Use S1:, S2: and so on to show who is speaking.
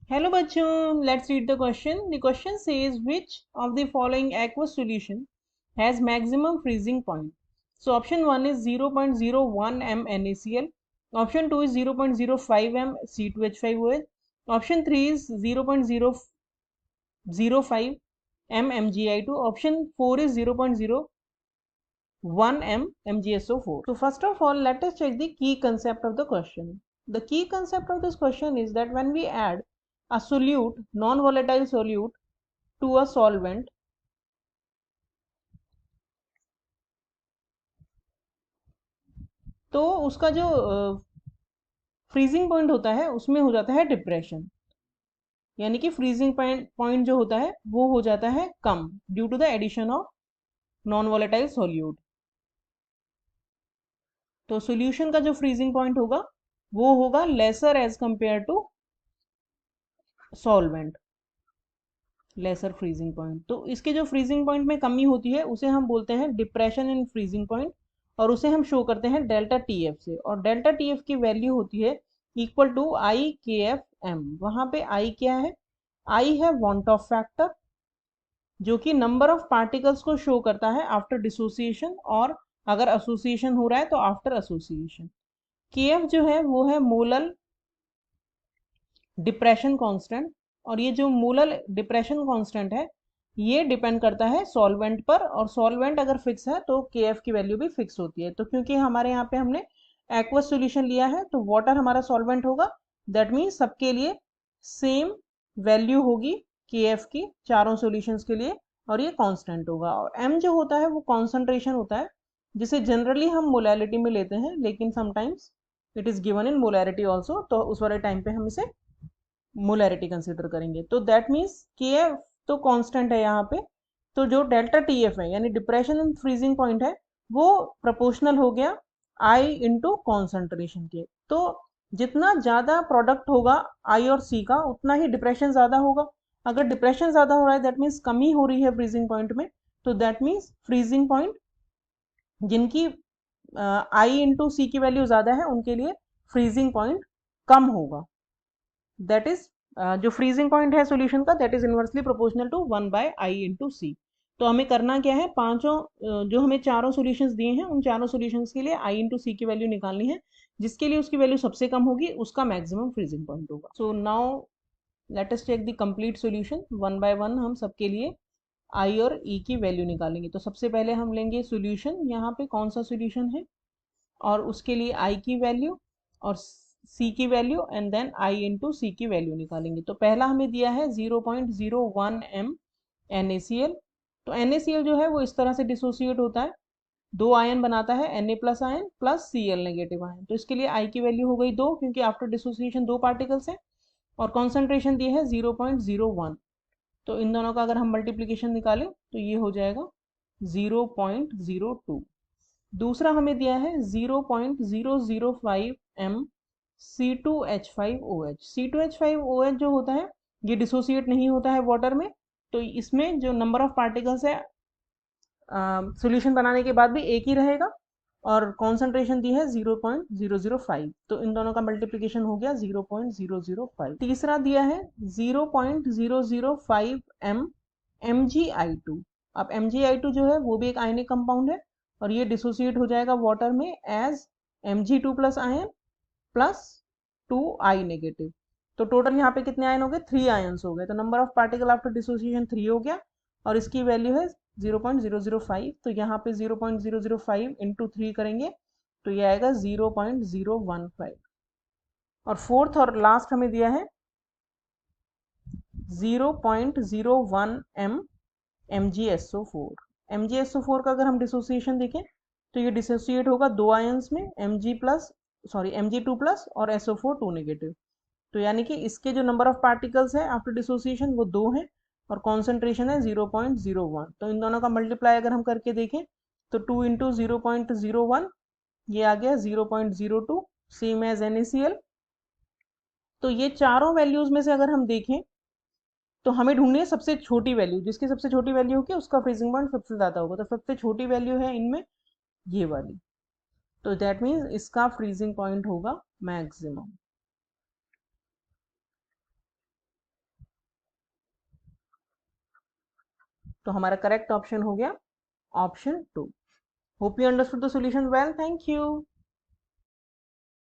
S1: Hello बच्चों, let's read the question. The question says which of the following aqueous solution has maximum freezing point. So option 1 is 0.01 m NaCl, option 2 is 0.05 m C2H5OH, option 3 is 0.005 m MgI2, option 4 is 0.01 m MgSO4. So first of all, let us check the key concept of the question. The key concept of this question is that when we add a solute, non-volatile solute, to a solvent, तो उसका जो freezing point होता है उसमें हो जाता है depression. यानी कि फ्रीजिंग पॉइंट जो होता है वो हो जाता है कम due to the addition of non volatile solute. तो सॉल्यूशन का जो फ्रीजिंग पॉइंट होगा वो होगा lesser as compare to solvent, lesser freezing point. तो इसके जो फ्रीजिंग पॉइंट में कमी होती है उसे हम बोलते हैं डिप्रेशन इन फ्रीजिंग पॉइंट, और उसे हम शो करते हैं डेल्टा टी एफ से. और डेल्टा टी एफ की वैल्यू होती है इक्वल टू आई के एफ एम. वहां पे आई क्या है? आई है वांट ऑफ फैक्टर, जो कि नंबर ऑफ पार्टिकल्स को शो करता है आफ्टर डिसोसिएशन, और अगर एसोसिएशन हो रहा है तो आफ्टर एसोसिएशन. के एफ जो है वो है मोलल डिप्रेशन कांस्टेंट, और ये जो मोलल डिप्रेशन कांस्टेंट है ये डिपेंड करता है सॉल्वेंट पर, और सॉल्वेंट अगर फिक्स है तो के एफ की वैल्यू भी फिक्स होती है. तो क्योंकि हमारे यहाँ पे हमने एक्वस सॉल्यूशन लिया है तो वाटर हमारा सॉल्वेंट होगा, दैट मीन्स सबके लिए सेम वैल्यू होगी के एफ की चारों सॉल्यूशंस के लिए, और ये कांस्टेंट होगा. और एम जो होता है वो कॉन्सेंट्रेशन होता है, जिसे जनरली हम मोलैलिटी में लेते हैं, लेकिन sometimes it is given in molarity also, तो उस वाले टाइम पे हम इसे मोलैरिटी कंसिडर करेंगे. तो दैट मीन्स के एफ तो कांस्टेंट है यहाँ पे, तो जो डेल्टा टी एफ है यानी डिप्रेशन इन फ्रीजिंग पॉइंट है वो प्रोपोर्शनल हो गया आई इंटू कॉन्सेंट्रेशन के. तो जितना ज्यादा प्रोडक्ट होगा आई और सी का उतना ही डिप्रेशन ज्यादा होगा. अगर डिप्रेशन ज्यादा हो रहा है दैट मीन्स कमी हो रही है फ्रीजिंग पॉइंट में, तो दैट मीन्स फ्रीजिंग पॉइंट जिनकी आई इंटू सी की वैल्यू ज्यादा है उनके लिए फ्रीजिंग पॉइंट कम होगा. दैट इज जो फ्रीजिंग पॉइंट है सॉल्यूशन का that is inversely proportional to 1/i into C. तो हमें करना क्या है, पांचों जो हमें चारों सॉल्यूशंस दिए हैं उन चारों सॉल्यूशंस के लिए आई इंटू सी की वैल्यू निकालनी है, जिसके लिए उसकी वैल्यू सबसे कम होगी उसका मैक्सिमम फ्रीजिंग पॉइंट होगा. So now let us check the complete solution one by one. हम सबके लिए आई और ई की वैल्यू निकालेंगे. तो सबसे पहले हम लेंगे सॉल्यूशन, यहाँ पे कौन सा सॉल्यूशन है, और उसके लिए आई की वैल्यू और सी की value, and then i into C की वैल्यू निकालेंगे. तो पहला हमें दिया है 0.01 m NaCl. तो NaCl जो है वो इस तरह से डिसोसिएट होता है, दो आयन बनाता है Na plus ion plus Cl negative ion. तो इसके लिए आई की वैल्यू हो गई 2, क्योंकि आफ्टर डिसोसिएशन दो पार्टिकल्स हैं, और कॉन्सेंट्रेशन दी है 0.01. तो इन दोनों का अगर हम मल्टीप्लीकेशन निकालें तो ये हो जाएगा 0.02. दूसरा हमें दिया है 0.005 m C2H5OH. C2H5OH जो होता है ये डिसोसिएट नहीं होता है वाटर में, तो इसमें जो नंबर ऑफ पार्टिकल्स है सॉल्यूशन बनाने के बाद भी एक ही रहेगा, और कॉन्सेंट्रेशन दी है 0.005. तो इन दोनों का मल्टीप्लिकेशन हो गया 0.005. तीसरा दिया है 0.005 m MgI2. अब MgI2 जो है वो भी एक आयनिक कंपाउंड है, और ये डिसोसिएट हो जाएगा वाटर में as Mg2 plus ion plus 2I negative. तो टोटल यहाँ पे कितने आयन हो गए, 3 आयन्स हो गए. तो number of particle after dissociation 3 हो गया, और इसकी वैल्यू है 0.005. तो यहाँ पे 0.005 इंटू 3 करेंगे तो ये आएगा 0.015. और फोर्थ और लास्ट हमें दिया है 0.01 m MgSO4. MgSO4 का अगर हम डिसोसिएशन देखें तो ये डिसोसिएट होगा दो आयन्स में, Mg2 प्लस और SO4 2 नेगेटिव. तो यानी कि इसके जो नंबर ऑफ पार्टिकल्स है आफ्टर डिसोसिएशन वो 2 हैं, और कॉन्सेंट्रेशन है 0.01. तो इन दोनों का मल्टीप्लाई अगर हम करके देखें तो 2 इंटू 0.01 ये आ गया 0.02, सेम एज NaCl. तो ये चारों वैल्यूज में से अगर हम देखें तो हमें ढूंढनी है सबसे छोटी वैल्यू, जिसकी सबसे छोटी वैल्यू होगी उसका फ्रीजिंग पॉइंट सबसे ज्यादा होगा. तो सबसे छोटी वैल्यू है इनमें ये वाली, तो दैट मीन्स इसका फ्रीजिंग पॉइंट होगा मैक्सिमम. तो हमारा करेक्ट ऑप्शन हो गया option 2। Hope you understood the solution well. Thank you.